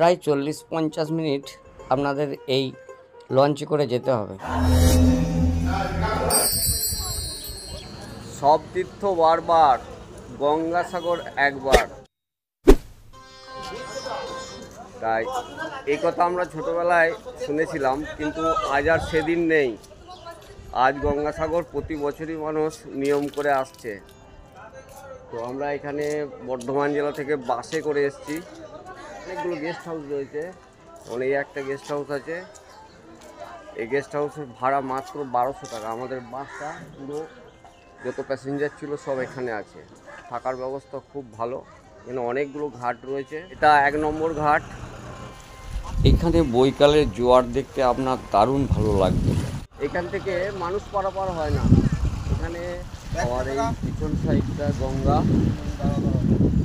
প্রায় 40-50 মিনিট আপনাদের এই লঞ্চে করে যেতে হবে। সব তীর্থ বারবার, গঙ্গাসাগর একবার। তাই এই কথা আমরা ছোটবেলায় শুনেছিলাম, কিন্তু আজ আর সেদিন নেই। আজ গঙ্গাসাগর প্রতি বছরই মানুষ নিয়ম করে আসছে। তো আমরা এখানে বর্ধমান জেলা থেকে বাসে করে এসেছি। অনেকগুলো গেস্ট হাউস রয়েছে, অনেক একটা গেস্ট হাউস আছে। এই গেস্ট হাউসের ভাড়া মাত্র 1200 টাকা। আমাদের বাসটা পুরো যত প্যাসেঞ্জার ছিল সব এখানে আছে। থাকার ব্যবস্থা খুব ভালো, এখানে অনেকগুলো ঘাট রয়েছে। এটা 1 নম্বর ঘাট। এখানে বৈকালের জোয়ার দেখতে আপনার দারুণ ভালো লাগবে। এখান থেকে মানুষ পারাপার হয় না। এখানে আমার এই পিছন সাইডটা গঙ্গা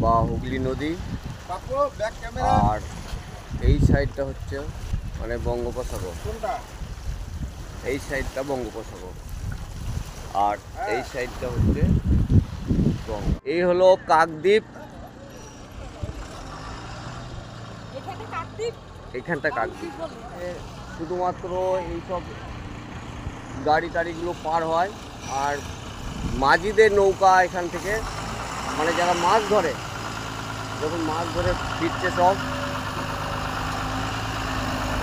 বা হুগলি নদী, আর এই সাইডটা হচ্ছে মানে বঙ্গোপসাগর। এই সাইডটা বঙ্গোপসাগর আর এই সাইডটা হচ্ছে গঙ্গা। এই হলো কাকদ্বীপ। এখানটা কাকদ্বীপ। শুধুমাত্র এইসব গাড়ি টাড়িগুলো পার হয়, আর মাঝিদের নৌকা এখান থেকে, মানে যারা মাছ ধরে, যখন মাছ ধরে ফিরছে সব।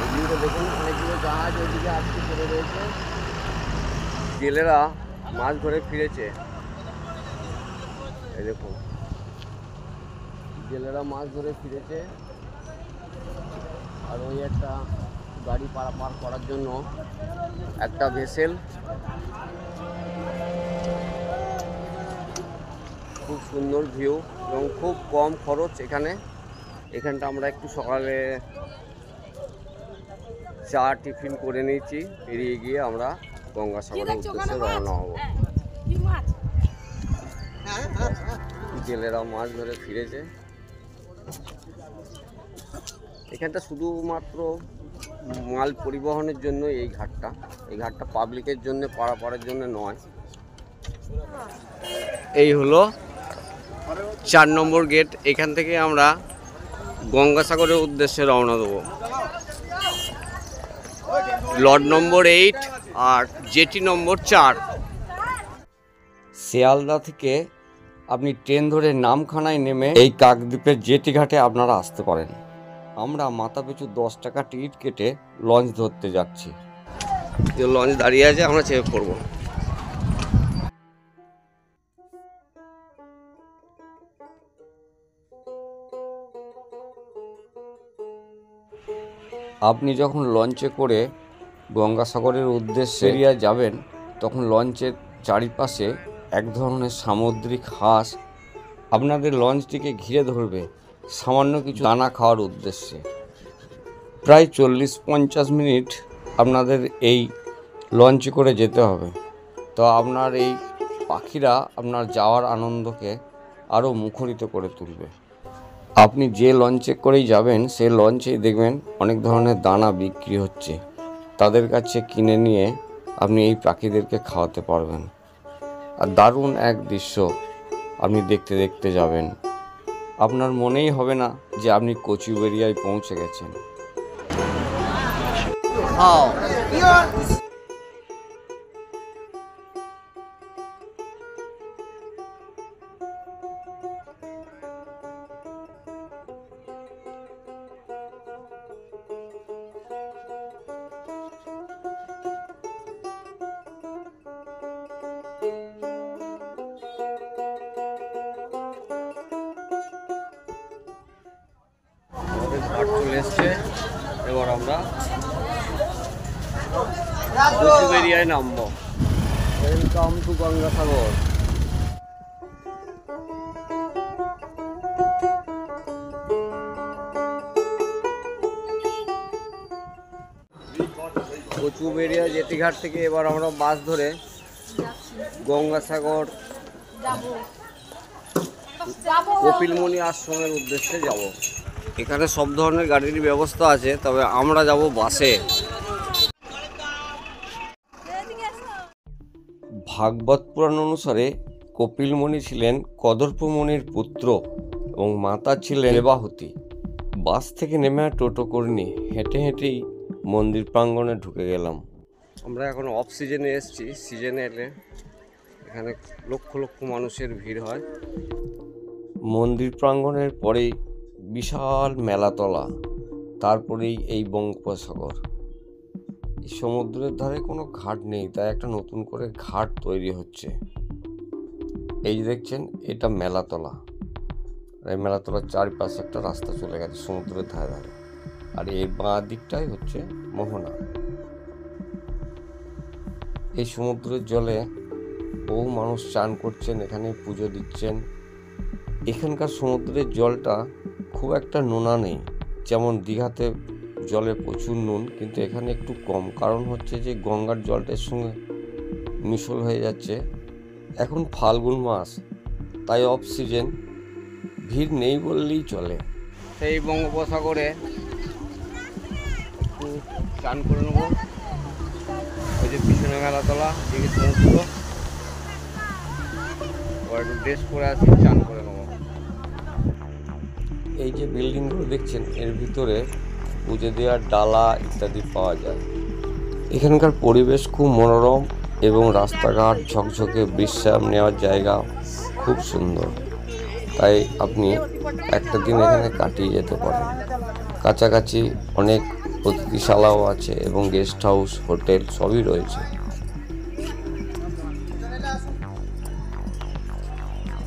এদিকে দেখুন অনেকগুলো জাহাজ ওইদিকে আজকে পড়ে রয়েছে। জেলেরা মাছ ধরে ফিরেছে। এই দেখুন জেলেরা মাছ ধরে ফিরেছে। আর ওই একটা গাড়ি পারাপার করার জন্য একটা ভেসেল। খুব সুন্দর ভিউ এবং খুব কম খরচ এখানটা আমরা একটু সকালে চা টিফিন করে নিয়েছি, বেরিয়ে গিয়ে আমরা গঙ্গাসাগরের উদ্দেশ্যে রওনা হব। জেলেরা মাছ ধরে ফিরেছে। এখানটা শুধুমাত্র মাল পরিবহনের জন্য এই ঘাটটা পাবলিকের জন্য, পারাপারের জন্য নয়। এই হলো 4 নম্বর গেট। এখান থেকে আমরা গঙ্গাসাগরের উদ্দেশ্যে রওনা দেবো। লজ নম্বর 8 আর জেটি নম্বর 4। শিয়ালদা থেকে আপনি ট্রেন ধরে নামখানায় নেমে এই কাকদ্বীপের জেটি ঘাটে আপনারা আসতে পারেন। আমরা মাথাপিছু 10 টাকা টিকিট কেটে লঞ্চ ধরতে যাচ্ছি। যে লঞ্চ দাঁড়িয়ে আছে, আমরা চেপে পড়বো। আপনি যখন লঞ্চে করে গঙ্গাসাগরের উদ্দেশ্যে এরিয়ায় যাবেন, তখন লঞ্চের চারিপাশে এক ধরনের সামুদ্রিক হাঁস আপনাদের লঞ্চটিকে ঘিরে ধরবে সামান্য কিছু দানা খাওয়ার উদ্দেশ্যে। প্রায় 40-50 মিনিট আপনাদের এই লঞ্চে করে যেতে হবে। তো আপনার এই পাখিরা আপনার যাওয়ার আনন্দকে আরও মুখরিত করে তুলবে। আপনি যে লঞ্চে করেই যাবেন, সেই লঞ্চেই দেখবেন অনেক ধরনের দানা বিক্রি হচ্ছে। তাদের কাছে কিনে নিয়ে আপনি এই পাখিদেরকে খাওয়াতে পারবেন। আর দারুণ এক দৃশ্য আপনি দেখতে দেখতে যাবেন। আপনার মনেই হবে না যে আপনি কচুবেড়িয়ায় পৌঁছে গেছেন। চলে এসছে, এবার আমরা কচুবেড়িয়ায় নামবো। Welcome to Gangasagar. কচুবেড়িয়া জেটিঘাট থেকে এবার আমরা বাস ধরে গঙ্গাসাগর কপিলমুনি আশ্রমের উদ্দেশ্যে যাব। এখানে সব ধরনের গাড়ির ব্যবস্থা আছে, তবে আমরা যাব বাসে। ভাগবত পুরাণ অনুসারে কপিল মুনি ছিলেন কদর্প মুনির পুত্র এবং মাতা ছিলেন দেবাহুতি। বাস থেকে নেমে আর টোটো করিনি, হেঁটে হেঁটেই মন্দির প্রাঙ্গণে ঢুকে গেলাম। আমরা এখন অফ সিজনে এসেছি, সিজনে এলে এখানে লক্ষ লক্ষ মানুষের ভিড় হয়। মন্দির প্রাঙ্গণের পরেই বিশাল মেলাতলা, তারপরেই এই বঙ্গোপসাগর। এই সমুদ্রের ধারে কোনো ঘাট নেই, তাই একটা নতুন করে ঘাট তৈরি হচ্ছে। এই যে দেখছেন, এটা মেলাতলা। এই মেলাতলার চারপাশে একটা রাস্তা চলে গেছে সমুদ্রের ধারে ধারে, আর এর বাঁ দিকটাই হচ্ছে মোহনা। এই সমুদ্রের জলে বহু মানুষ চান করছেন, এখানে পুজো দিচ্ছেন। এখানকার সমুদ্রের জলটা খুব একটা নোনা নেই, যেমন দীঘাতে জলে প্রচুর নুন, কিন্তু এখানে একটু কম। কারণ হচ্ছে যে গঙ্গার জলটার সঙ্গে মিশল হয়ে যাচ্ছে। এখন ফাল্গুন মাস, তাই অফ সিজন, ভিড় নেই বললেই চলে। সেই বঙ্গোপসাগরে একটু চান করে নেবো। ওই যে পিছনে মেলাতলা, দিকে সমুদ্র, ওর একটু ড্রেস পরে আসি, চান করে নেবো। এই যে বিল্ডিংগুলো দেখছেন, এর ভিতরে পুজো দেওয়ার ডালা ইত্যাদি পাওয়া যায়। এখানকার পরিবেশ খুব মনোরম এবং রাস্তাঘাট ঝকঝকে, বিশ্রাম নেওয়ার জায়গা খুব সুন্দর। তাই আপনি একটা দিন এখানে কাটিয়ে যেতে পারেন। কাছাকাছি অনেক অতিথিশালাও আছে এবং গেস্ট হাউস, হোটেল সবই রয়েছে।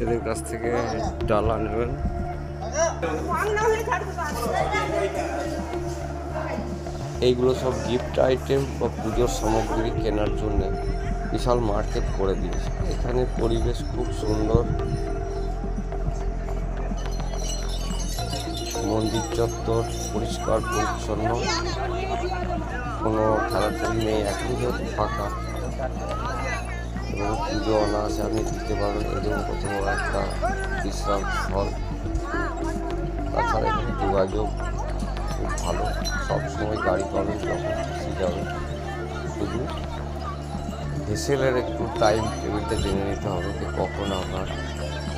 এদের কাছ থেকে ডালা নেবেন। এইগুলো সব গিফট আইটেম বা পুজোর সামগ্রী কেনার জন্য বিশাল মার্কেট করে দিয়েছে। এখানে পরিবেশ খুব সুন্দর। মন্দির চত্বর পরিষ্কার পরিচ্ছন্ন, কোনো ঠেলাঠেলি নেই। এখন যেহেতু ফাঁকা এবং পুজো অনায়াসে আপনি দিতে পারবেন, এই জন্য কত বড় একটা বিশ্রাম স্থল। তাছাড়া এখানে যোগাযোগ খুব ভালো, সবসময় গাড়ি পাবেন, যখন খুশি যাবেন। শুধু ভেসেলের একটু টাইম টেবিলটা জেনে নিতে হবে যে কখন আপনার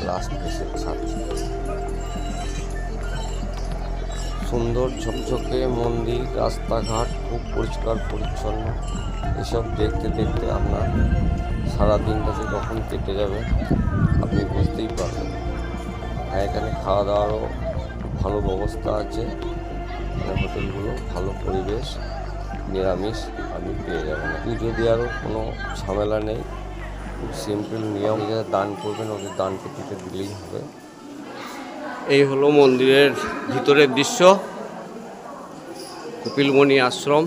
লাস্ট ভেসেল ছাড়ছে। সুন্দর ঝকঝকে মন্দির, রাস্তাঘাট খুব পরিষ্কার পরিচ্ছন্ন। এসব দেখতে দেখতে আপনার সারা দিনটা যে কখন কেটে যাবে আপনি বুঝতেই পারবেন। হ্যাঁ, এখানে খাওয়া দাওয়ারও ভালো ব্যবস্থা আছে। হোটেলগুলো ভালো, পরিবেশ, নিরামিষ আপনি পেয়ে যাবেন। পুজো দেওয়ারও কোনো ঝামেলা নেই, খুব সিম্পল নিয়ম। যারা দান করবেন ওদের দান পেটিতে দিলেই হবে। এই হলো মন্দিরের ভিতরের দৃশ্য, কপিলমণি আশ্রম।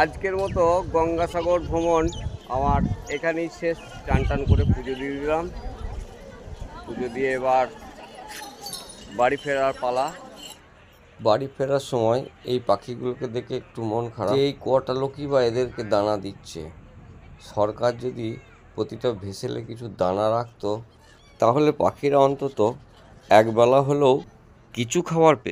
আজকের মতো গঙ্গাসাগর ভ্রমণ আমার এখানেই শেষ। টান টান করে পুজো দিয়ে দিলাম। পুজো দিয়ে এবার বাড়ি ফেরার পালা। বাড়ি ফেরার সময় এই পাখিগুলোকে দেখে একটু মন খারাপ। এই কটা লোকই বা এদেরকে দানা দিচ্ছে। সরকার যদি প্রতিটা ভেসেলে কিছু দানা রাখতো, তাহলে পাখিরা অন্তত একবেলা হলেও কিছু খাবার পেত।